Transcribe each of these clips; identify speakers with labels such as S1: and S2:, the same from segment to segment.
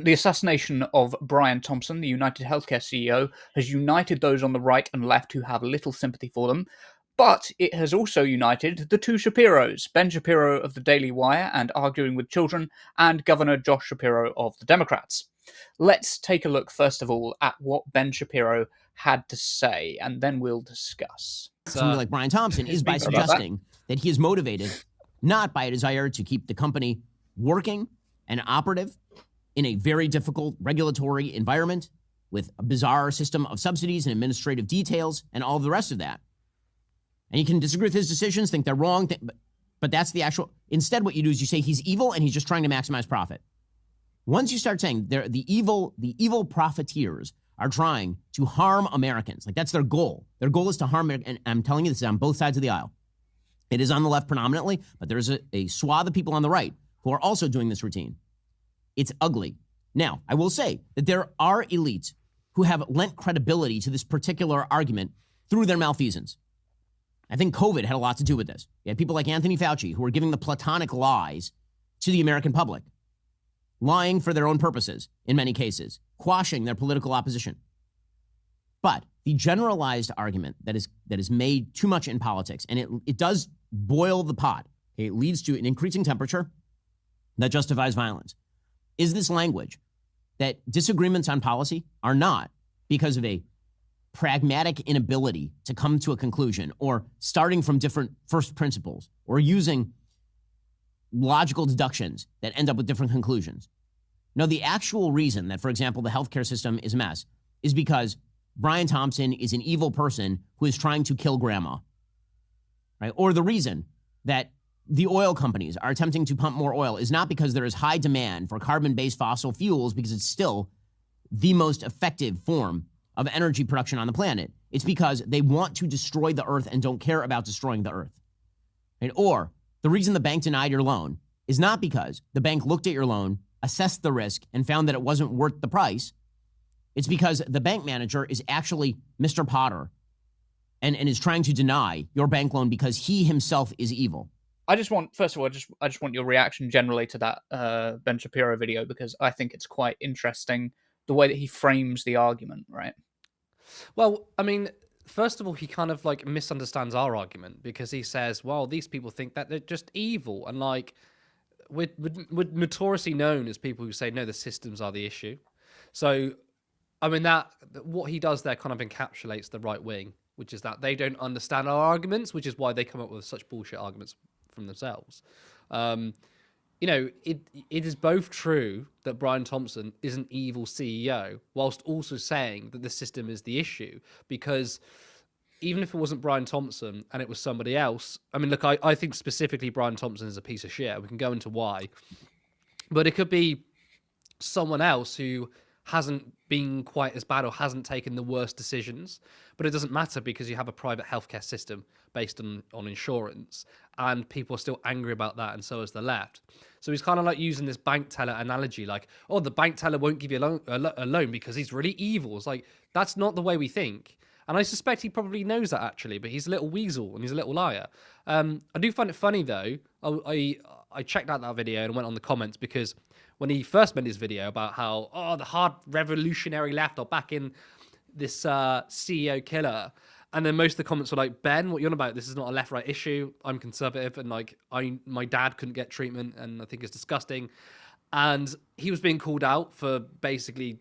S1: The assassination of Brian Thompson, the United Healthcare CEO, has united those on the right and left who have little sympathy for them. But it has also united the two Shapiros, Ben Shapiro of the Daily Wire and Arguing with Children, and Governor Josh Shapiro of the Democrats. Let's take a look, first of all, at what Ben Shapiro had to say, and then we'll discuss.
S2: Somebody like Brian Thompson is by suggesting that he is motivated not by a desire to keep the company working and operative in a very difficult regulatory environment with a bizarre system of subsidies and administrative details and all the rest of that. And you can disagree with his decisions, think they're wrong, but that's the actual. Instead, what you do is you say he's evil and he's just trying to maximize profit. Once you start saying the evil profiteers are trying to harm Americans, like that's their goal. Their goal is to harm, and I'm telling you this is on both sides of the aisle. It is on the left predominantly, but there's a swath of people on the right who are also doing this routine. It's ugly. Now, I will say that there are elites who have lent credibility to this particular argument through their malfeasance. I think COVID had a lot to do with this. You had people like Anthony Fauci who were giving the platonic lies to the American public, lying for their own purposes in many cases, quashing their political opposition. But the generalized argument that is made too much in politics, and it does boil the pot, okay, it leads to an increasing temperature that justifies violence, is this language that disagreements on policy are not because of a pragmatic inability to come to a conclusion or starting from different first principles or using logical deductions that end up with different conclusions. No, the actual reason that, for example, the healthcare system is a mess is because Brian Thompson is an evil person who is trying to kill grandma, right? Or the reason that the oil companies are attempting to pump more oil is not because there is high demand for carbon-based fossil fuels, because it's still the most effective form of energy production on the planet. It's because they want to destroy the earth and don't care about destroying the earth. Right? Or the reason the bank denied your loan is not because the bank looked at your loan, assessed the risk, and found that it wasn't worth the price. It's because the bank manager is actually Mr. Potter and is trying to deny your bank loan because he himself is evil.
S1: I just want, first of all, I just want your reaction generally to that Ben Shapiro video, because I think it's quite interesting the way that he frames the argument, right?
S3: Well, I mean, first of all, he kind of like misunderstands our argument, because he says, well, these people think that they're just evil. And like, we're notoriously known as people who say, no, the systems are the issue. So, I mean, that what he does there kind of encapsulates the right wing, which is that they don't understand our arguments, which is why they come up with such bullshit arguments from themselves. You know, it is both true that Brian Thompson is an evil CEO, whilst also saying that the system is the issue. Because even if it wasn't Brian Thompson and it was somebody else, I mean, look, I think specifically Brian Thompson is a piece of shit. We can go into why. But it could be someone else who hasn't been quite as bad or hasn't taken the worst decisions. But it doesn't matter, because you have a private healthcare system based on insurance, and people are still angry about that, and so is the left. So he's kind of like using this bank teller analogy, like, oh, the bank teller won't give you a loan because he's really evil. It's like, that's not the way we think. And I suspect he probably knows that, actually, but he's a little weasel and he's a little liar. I do find it funny, though. I checked out that video and went on the comments, because when he first made his video about how, oh, the hard revolutionary left are back in this CEO killer, and then most of the comments were like, Ben, what you're on about? This is not a left-right issue. I'm conservative, and like my dad couldn't get treatment, and I think it's disgusting. And he was being called out for basically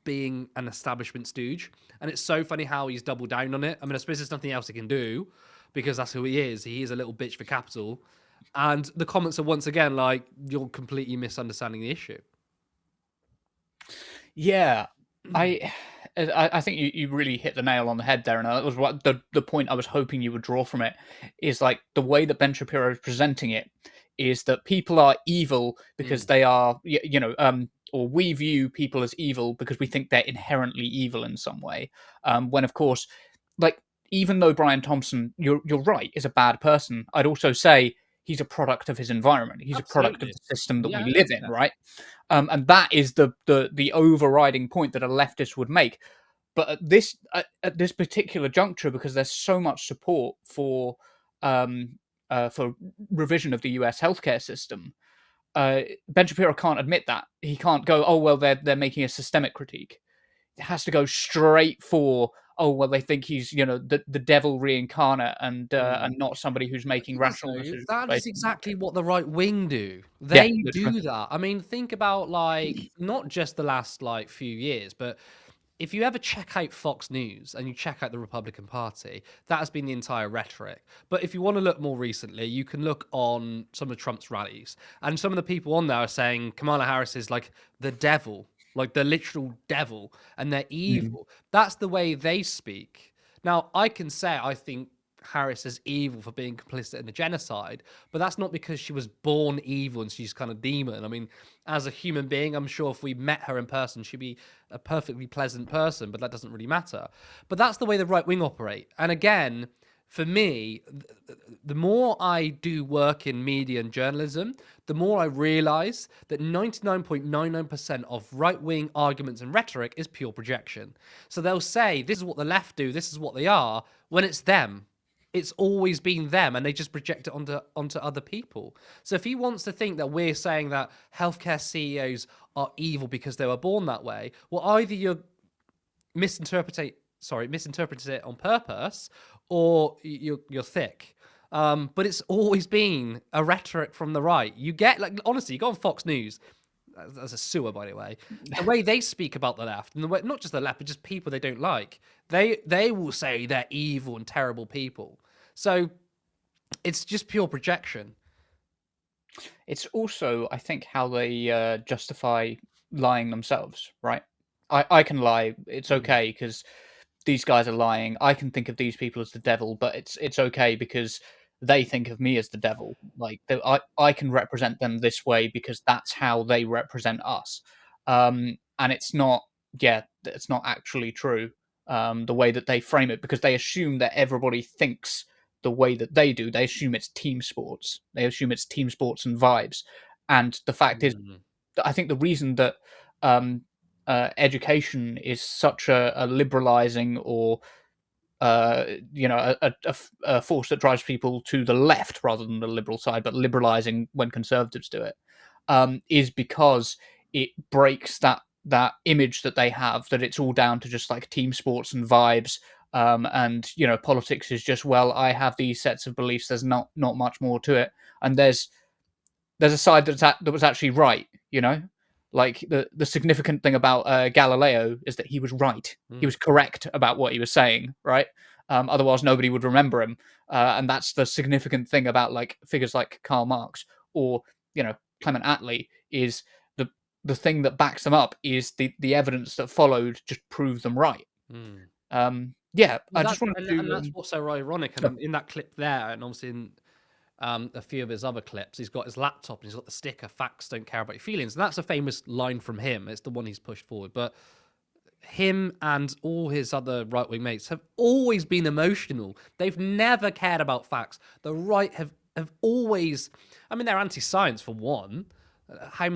S3: being an establishment stooge. And it's so funny how he's doubled down on it. I mean, I suppose there's nothing else he can do, because that's who he is. He is a little bitch for capital. And the comments are once again like, you're completely misunderstanding the issue.
S1: Yeah, I think you really hit the nail on the head there, and that was what the point I was hoping you would draw from it, is like the way that Ben Shapiro is presenting it is that people are evil because they are, or we view people as evil because we think they're inherently evil in some way. When of course, like, even though Brian Thompson, you're right, is a bad person, I'd also say he's a product of his environment. He's a product of the system that we live in, right? And that is the overriding point that a leftist would make. But at this particular juncture, because there's so much support for revision of the U.S. healthcare system, Ben Shapiro can't admit that. He can't go, oh well, they're making a systemic critique. It has to go straight for, oh well, they think he's the devil reincarnate and not somebody who's making rational decisions
S3: That is
S1: based on
S3: exactly
S1: logic.
S3: what the right wing do.
S1: Yeah,
S3: They
S1: literally.
S3: do that. I mean, think about like not just the last like few years, but if you ever check out Fox News and you check out the Republican Party, that has been the entire rhetoric. But if you want to look more recently, you can look on some of Trump's rallies, and some of the people on there are saying Kamala Harris is like the devil, like the literal devil, and they're
S1: Mm.
S3: evil. That's the way they speak. Now, I can say I think Harris is evil for being complicit in the genocide, but that's not because she was born evil and she's kind of demon. I mean, as a human being, I'm sure if we met her in person, she'd be a perfectly pleasant person, but that doesn't really matter. But that's the way the right wing operate. And again, for me, the more I do work in media and journalism, the more I realize that 99.99% of right wing arguments and rhetoric is pure projection. So they'll say, this is what the left do, this is what they are, when it's them. It's always been them, and they just project it onto other people. So if he wants to think that we're saying that healthcare CEOs are evil because they were born that way, well, either you're misinterpreting it on purpose, or you're thick. But it's always been a rhetoric from the right. You get like honestly, you go on Fox News. That's a sewer, by the way. The way they speak about the left, and the way not just the left, but just people they don't like, they will say they're evil and terrible people. So it's just pure projection.
S1: It's also, I think, how they justify lying themselves, right? I can lie. It's okay because these guys are lying. I can think of these people as the devil, but it's okay because they think of me as the devil. Like I can represent them this way because that's how they represent us. And it's not, yeah, it's not actually true. The way that they frame it, because they assume that everybody thinks the way that they do. They assume it's team sports. They assume it's team sports and vibes. And the fact is,
S3: Mm.
S1: I think the reason that um, education is such a liberalizing or a force that drives people to the left rather than the liberal side, but liberalizing when conservatives do it, is because it breaks that image that they have that it's all down to just like team sports and vibes. And politics is just, well, I have these sets of beliefs. There's not much more to it, and there's a side that was actually right. Like the significant thing about Galileo is that he was right. He was correct about what he was saying, right? Otherwise, nobody would remember him, and that's the significant thing about like figures like Karl Marx or Clement Attlee is the thing that backs them up is the evidence that followed just proves them right.
S3: Mm.
S1: Yeah,
S3: Well,
S1: I just wanted
S3: and
S1: to.
S3: that's what's so ironic.
S1: Sure.
S3: And in that clip there, and obviously in a few of his other clips, he's got his laptop and he's got the sticker, facts don't care about your feelings. And that's a famous line from him. It's the one he's pushed forward. But him and all his other right-wing mates have always been emotional. They've never cared about facts. The right have always, I mean, they're anti-science for one. How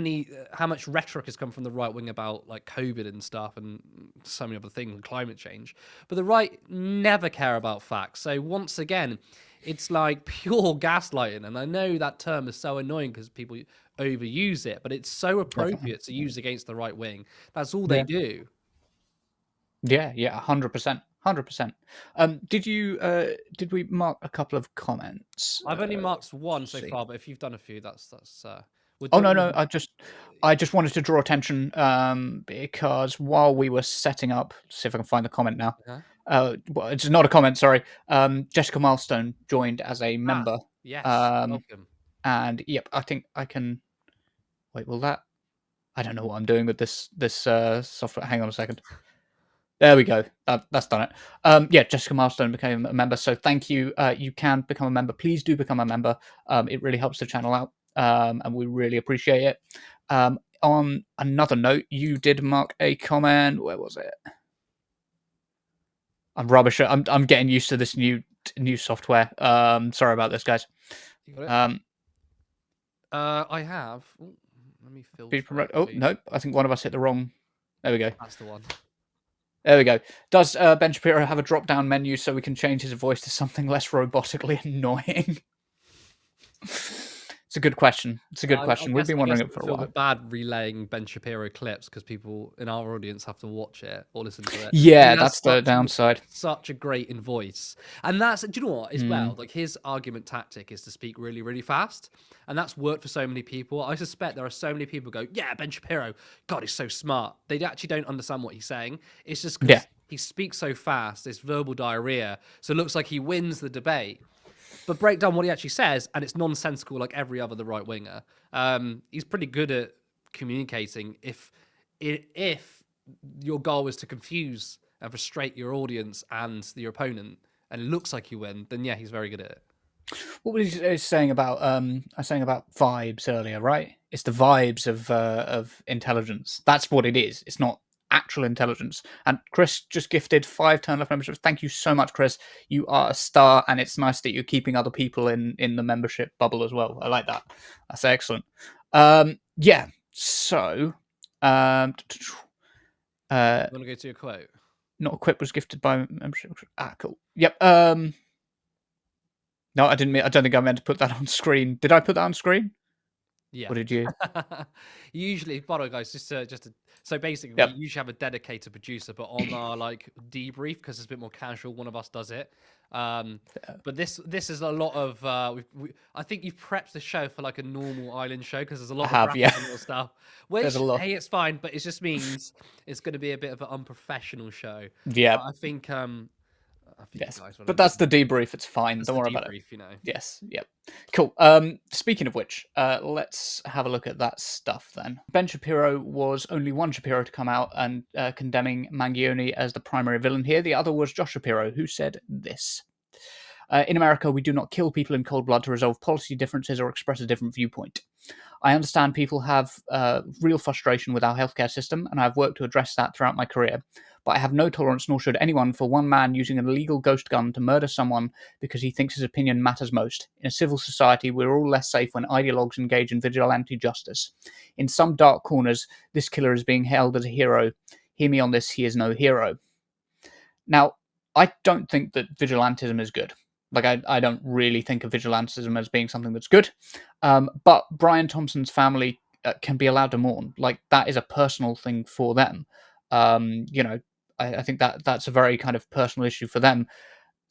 S3: much rhetoric has come from the right wing about like COVID and stuff and so many other things and climate change, but the right never care about facts. So once again, it's like pure gaslighting. And I know that term is so annoying because people overuse it, but it's so appropriate to use against the right wing. That's all they
S1: Yeah,
S3: do.
S1: yeah, 100%, 100%. Did we mark a couple of comments?
S3: I've only marked one
S1: Let's
S3: so
S1: see.
S3: far, but if you've done a few, we'll
S1: Oh
S3: do
S1: no,
S3: another.
S1: no, I just wanted to draw attention because while we were setting up, see if I can find the comment now.
S3: Uh-huh.
S1: Well, it's not a comment, sorry. Jessica Milestone joined as a
S3: Ah,
S1: member.
S3: yes,
S1: Um,
S3: welcome.
S1: and yep, I think I can. Wait, will that? I don't know what I'm doing with this software. Hang on a second. There we go. That's done it. Yeah, Jessica Milestone became a member. So thank you. You can become a member. Please do become a member. It really helps the channel out, and we really appreciate it. On another note, you did mark a comment. Where was it? I'm rubbish. I'm getting used to this new software. Sorry about this, guys.
S3: You got it?
S1: Um,
S3: I have. Ooh, let me filter it.
S1: oh no, I think one of us hit the wrong. There we go.
S3: That's the one.
S1: There we go. Does Ben Shapiro have a drop-down menu so we can change his voice to something less robotically annoying? It's a good question. It's a good
S3: I
S1: question. We've
S3: guess
S1: been
S3: I
S1: wondering
S3: guess
S1: it
S3: I
S1: for a
S3: feel a
S1: while.
S3: bit bad relaying Ben Shapiro clips because people in our audience have to watch it or listen to it. But he
S1: Yeah,
S3: has
S1: that's the downside.
S3: such a great in voice, and that's, do you know what as well?
S1: Mm.
S3: Like his argument tactic is to speak really, really fast, and that's worked for so many people. I suspect there are so many people who go, yeah, Ben Shapiro, God, he's so smart. They actually don't understand what he's saying. It's just
S1: Yeah.
S3: because he speaks so fast, it's verbal diarrhea, so it looks like he wins the debate. But break down what he actually says, and it's nonsensical like every other the right winger. He's pretty good at communicating. If your goal was to confuse and frustrate your audience and your opponent, and it looks like you win, then yeah, he's very good at it.
S1: What was he saying about? I was saying about vibes earlier, right? It's the vibes of intelligence. That's what it is. It's not actual intelligence. And Chris just gifted 5 Turn Left memberships. Thank you so much, Chris. You are a star, and it's nice that you're keeping other people in the membership bubble as well. I like that. That's excellent. Yeah. So, um,
S3: You want to go to your quote?
S1: not equipped was gifted by membership. Cool. Yep. No, I didn't. I don't think I meant to put that on screen. Did I put that on screen?
S3: Yeah.
S1: Or did you?
S3: Usually, by the way, guys, so basically, we
S1: Yep.
S3: usually have a dedicated producer, but on our like debrief because it's a bit more casual, one of us does it. But this is a lot of I think you've prepped the show for like a normal island show because there's a lot
S1: I
S3: of
S1: have, yeah.
S3: graphical stuff.
S1: There's
S3: Which
S1: a lot.
S3: hey, it's fine, but it just means it's going to be a bit of an unprofessional show.
S1: Yeah.
S3: I think
S1: Yes.
S3: you guys want
S1: But
S3: to
S1: that's the debrief. It's fine.
S3: that's
S1: Don't
S3: the
S1: worry about it.
S3: debrief, you know.
S1: Yes. Yep. Cool. Speaking of which, let's have a look at that stuff then. Ben Shapiro was only one Shapiro to come out and condemning Mangione as the primary villain here. The other was Josh Shapiro, who said this. In America, we do not kill people in cold blood to resolve policy differences or express a different viewpoint. I understand people have real frustration with our healthcare system, and I've worked to address that throughout my career. But I have no tolerance, nor should anyone, for one man using an illegal ghost gun to murder someone because he thinks his opinion matters most. In a civil society, we're all less safe when ideologues engage in vigilante justice. In some dark corners, this killer is being hailed as a hero. Hear me on this, he is no hero. Now, I don't think that vigilantism is good. Like, I don't really think of vigilantism as being something that's good. But Brian Thompson's family can be allowed to mourn. Like, that is a personal thing for them. You know, I think that's a very kind of personal issue for them.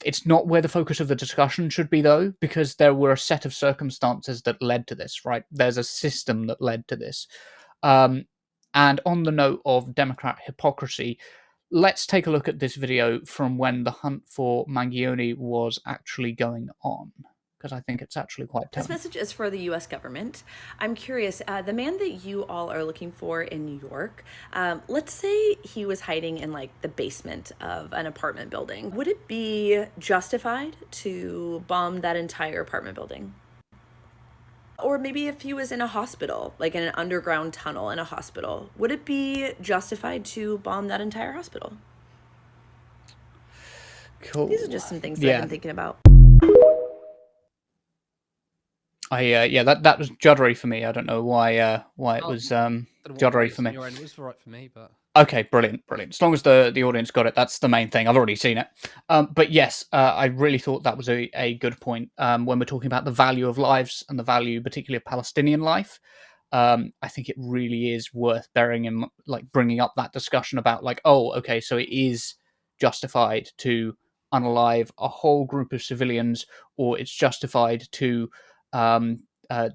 S1: It's not where the focus of the discussion should be, though, because there were a set of circumstances that led to this, right? There's a system that led to this. Um, and on the note of Democrat hypocrisy, let's take a look at this video from when the hunt for Mangione was actually going on, because I think it's actually quite
S4: This
S1: telling.
S4: message is for the U.S. government. I'm curious, the man that you all are looking for in New York, let's say he was hiding in like the basement of an apartment building. Would it be justified to bomb that entire apartment building? Or maybe if he was in a hospital, like in an underground tunnel in a hospital, would it be justified to bomb that entire hospital?
S1: Cool.
S4: These are just some things that I've been thinking about.
S1: Yeah, that was juddery for me. I don't know why it was juddery for me.
S3: Your end was right for me, but
S1: Okay, brilliant. As long as the audience got it, that's the main thing. I've already seen it. But yes, I really thought that was a good point when we're talking about the value of lives and the value, particularly of Palestinian life. I think it really is worth bringing up that discussion about like, oh, okay, so it is justified to unalive a whole group of civilians, or it's justified to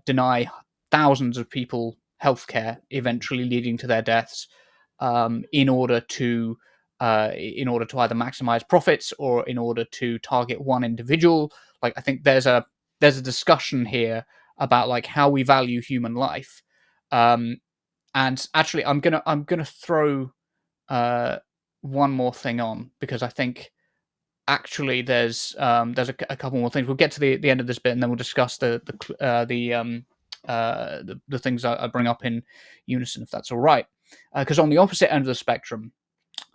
S1: deny thousands of people healthcare, eventually leading to their deaths, in order to either maximize profits or in order to target one individual. Like, I think there's a discussion here about like how we value human life. And actually, I'm gonna throw one more thing on, because I think actually there's a couple more things. We'll get to the end of this bit, and then we'll discuss the things I bring up in unison, if that's all right. Because on the opposite end of the spectrum,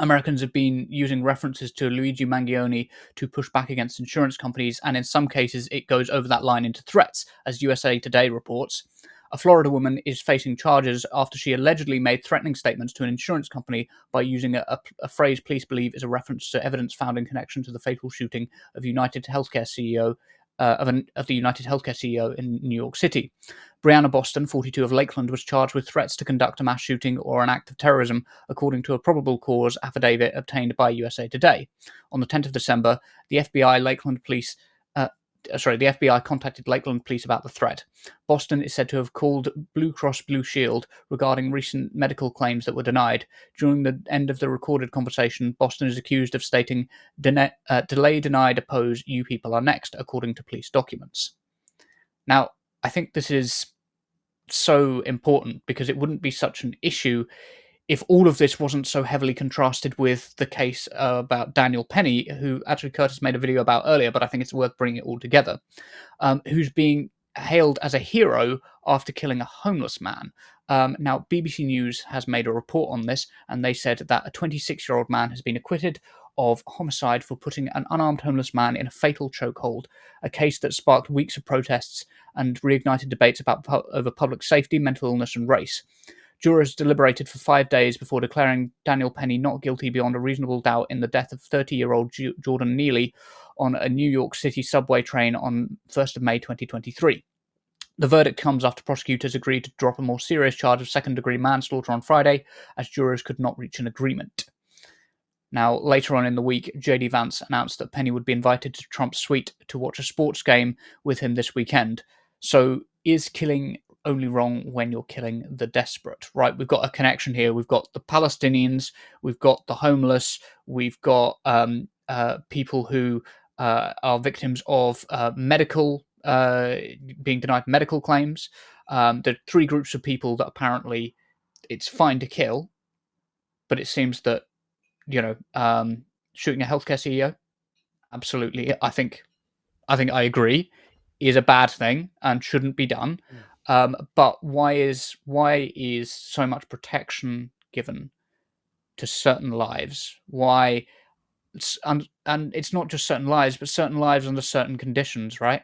S1: Americans have been using references to Luigi Mangione to push back against insurance companies, and in some cases, it goes over that line into threats, as USA Today reports. A Florida woman is facing charges after she allegedly made threatening statements to an insurance company by using a phrase police believe is a reference to evidence found in connection to the fatal shooting of United Healthcare CEO of the United Healthcare CEO in New York City. Brianna Boston, 42, of Lakeland, was charged with threats to conduct a mass shooting or an act of terrorism, according to a probable cause affidavit obtained by USA Today. On the 10th of December, the FBI Lakeland police the FBI contacted Lakeland police about the threat. Boston is said to have called Blue Cross Blue Shield regarding recent medical claims that were denied. During the end of the recorded conversation, Boston is accused of stating, delay denied, oppose, you people are next, according to police documents. Now, I think this is so important because it wouldn't be such an issue if all of this wasn't so heavily contrasted with the case about Daniel Penny, who actually Curtis made a video about earlier, but I think it's worth bringing it all together, who's being hailed as a hero after killing a homeless man. Now, BBC News has made a report on this, and they said that a 26-year-old man has been acquitted of homicide for putting an unarmed homeless man in a fatal chokehold, a case that sparked weeks of protests and reignited debates over public safety, mental illness, and race. Jurors deliberated for 5 days before declaring Daniel Penny not guilty beyond a reasonable doubt in the death of 30-year-old Jordan Neely on a New York City subway train on 1st of May 2023. The verdict comes after prosecutors agreed to drop a more serious charge of second-degree manslaughter on Friday, as jurors could not reach an agreement. Now, later on in the week, J.D. Vance announced that Penny would be invited to Trump's suite to watch a sports game with him this weekend. So, is killing only wrong when you're killing the desperate, right? We've got a connection here. We've got the Palestinians, we've got the homeless, we've got people who are victims of being denied medical claims. There are three groups of people that apparently it's fine to kill, but it seems that, shooting a healthcare CEO, absolutely, I think I agree, is a bad thing and shouldn't be done. But why is so much protection given to certain lives? Why? And it's not just certain lives, but certain lives under certain conditions, right?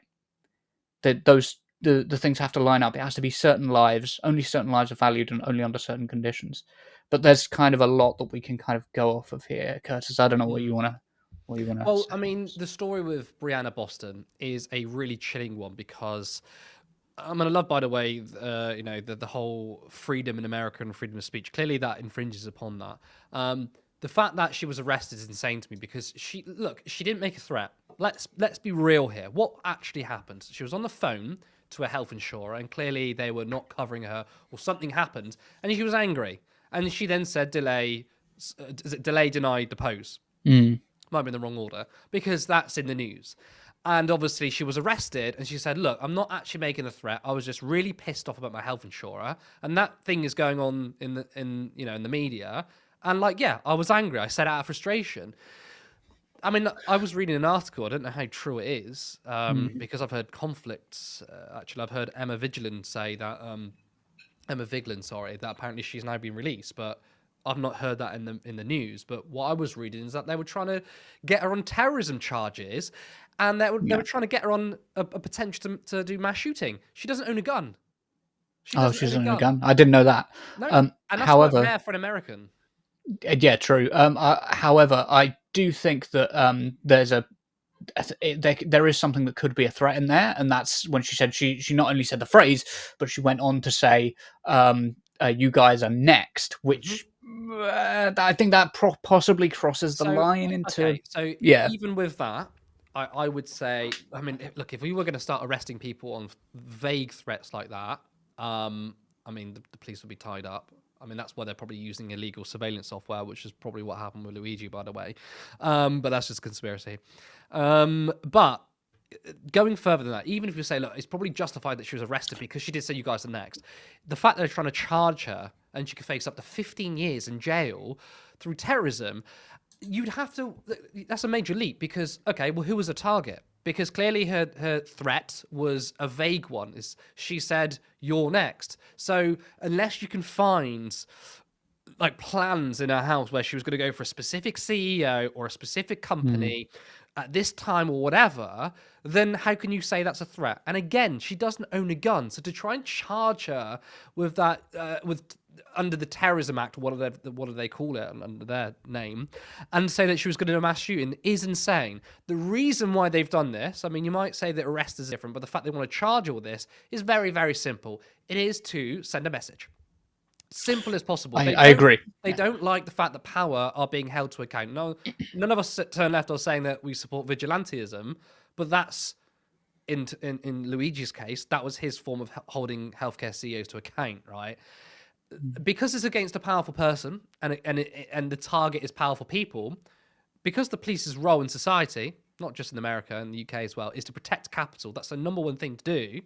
S1: That the things have to line up. It has to be certain lives. Only certain lives are valued, and only under certain conditions. But there's kind of a lot that we can kind of go off of here, Curtis. I don't know what you want to.
S3: Well,
S1: say.
S3: I mean, the story with Brianna Boston is a really chilling one because I'm gonna love, by the way, the whole freedom in America and freedom of speech. Clearly, that infringes upon that. The fact that she was arrested is insane to me because she didn't make a threat. Let's be real here. What actually happened? She was on the phone to a health insurer, and clearly they were not covering her, or something happened, and she was angry. And she then said, delay denied, depose. Might be in the wrong order, because that's in the news. And obviously she was arrested, and she said, look, I'm not actually making a threat. I was just really pissed off about my health insurer. And that thing is going on in the media. And I was angry. I said out of frustration. I mean, I was reading an article. I don't know how true it is, because I've heard conflicts. Actually, I've heard Emma Vigeland say that, that apparently she's now been released, but I've not heard that in the news. But what I was reading is that they were trying to get her on terrorism charges, and they were trying to get her on a potential to do mass shooting. She doesn't own a gun.
S1: She doesn't own a gun. I didn't know that.
S3: No, and that's
S1: however,
S3: rare for an American.
S1: Yeah, true. However, I do think that there is something that could be a threat in there, and that's when she said she not only said the phrase, but she went on to say, "You guys are next," which I think that possibly crosses the line into.
S3: Okay, so even with that, I would say, I mean, look, if we were going to start arresting people on vague threats like that, I mean, the police would be tied up. I mean, that's why they're probably using illegal surveillance software, which is probably what happened with Luigi, by the way. But that's just conspiracy. But going further than that, even if you say, look, it's probably justified that she was arrested because she did say you guys are next. The fact that they're trying to charge her and she could face up to 15 years in jail through terrorism, that's a major leap because, okay, well, who was the target? Because clearly her threat was a vague one. She said, you're next. So unless you can find plans in her house where she was going to go for a specific CEO or a specific company at this time or whatever, then how can you say that's a threat? And again, she doesn't own a gun. So to try and charge her with that, with under the Terrorism Act, what do they call it under their name, and say that she was going to do a mass shooting is insane. The reason why they've done this, I mean, you might say that arrest is different, but the fact they want to charge all this is very, very simple. It is to send a message. Simple as possible.
S1: I agree.
S3: They don't like the fact that power are being held to account. No, none of us turn left are saying that we support vigilantism, but that's in Luigi's case, that was his form of holding healthcare CEOs to account, right? Because it's against a powerful person and the target is powerful people, because the police's role in society, not just in America and the UK as well, is to protect capital. That's the number one thing to do.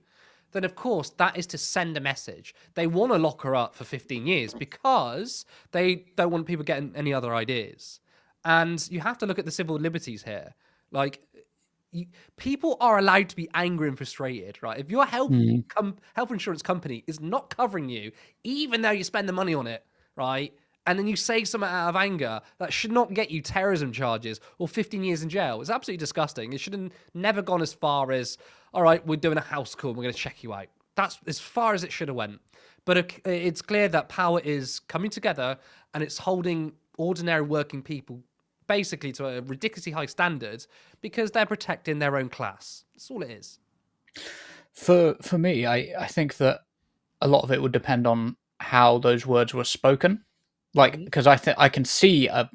S3: Then of course that is to send a message. They want to lock her up for 15 years because they don't want people getting any other ideas. And you have to look at the civil liberties here. Like, people are allowed to be angry and frustrated, right? If your health insurance company is not covering you, even though you spend the money on it, right? And then you say something out of anger that should not get you terrorism charges or 15 years in jail. It's absolutely disgusting. It should have never gone as far as, all right, we're doing a house call and we're going to check you out. That's as far as it should have went. But it's clear that power is coming together and it's holding ordinary working people basically to a ridiculously high standard because they're protecting their own class. That's all it is.
S1: For me, I think that a lot of it would depend on how those words were spoken. Like, because I can see a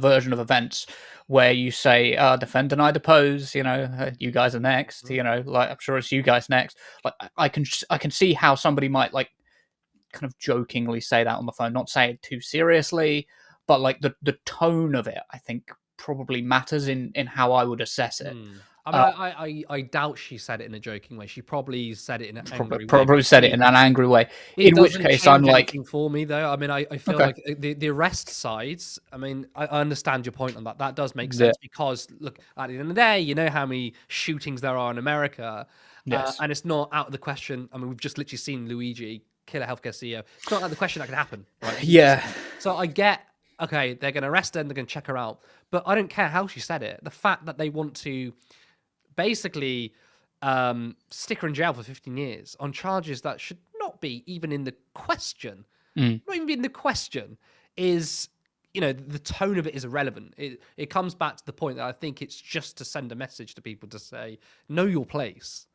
S1: version of events where you say, defend, deny, depose, you know, you guys are next, you know, like, I'm sure it's you guys next. Like, I can see how somebody might, like, kind of jokingly say that on the phone, not say it too seriously, but, like, the tone of it, I think, probably matters in how I would assess it.
S3: I mean, I doubt she said it in a joking way. She probably said it in an angry way.
S1: Probably said it in an angry way.
S3: It
S1: In which
S3: doesn't
S1: case,
S3: change
S1: I'm like,
S3: anything for me though. I mean, I feel
S1: Okay.
S3: like the arrest sides. I mean, I understand your point on that. That does make sense because look, at the end of the day, you know how many shootings there are in America,
S1: Yes.
S3: and it's not out of the question. I mean, we've just literally seen Luigi kill a healthcare CEO. It's not out of the question that can happen, right?
S1: Yeah.
S3: So I get, okay, they're going to arrest her and they're going to check her out, but I don't care how she said it. The fact that they want to basically stick her in jail for 15 years on charges that should not be even in the question, not even be in the question, is, you know, the tone of it is irrelevant. It comes back to the point that I think it's just to send a message to people to say, know your place.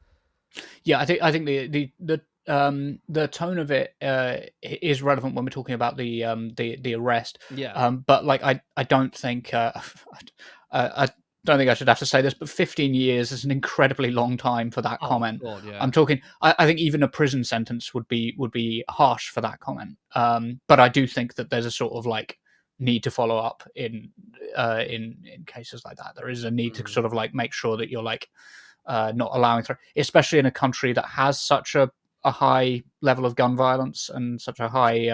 S1: Yeah, I think the tone of it is relevant when we're talking about the arrest.
S3: Yeah.
S1: But like I don't think I don't think I should have to say this, but 15 years is an incredibly long time for that comment.
S3: God, yeah.
S1: I'm talking. I think even a prison sentence would be harsh for that comment. But I do think that there's a sort of like need to follow up in cases like that. There is a need to sort of like make sure that you're like not allowing, especially in a country that has such a high level of gun violence and such a high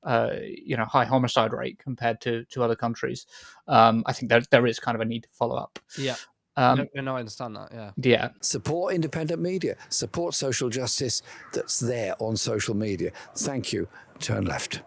S1: high homicide rate compared to other countries. I think there is kind of a need to follow up.
S3: Yeah. No, I understand that. Yeah.
S1: Yeah.
S5: Support independent media. Support social justice that's there on social media. Thank you. Turn left.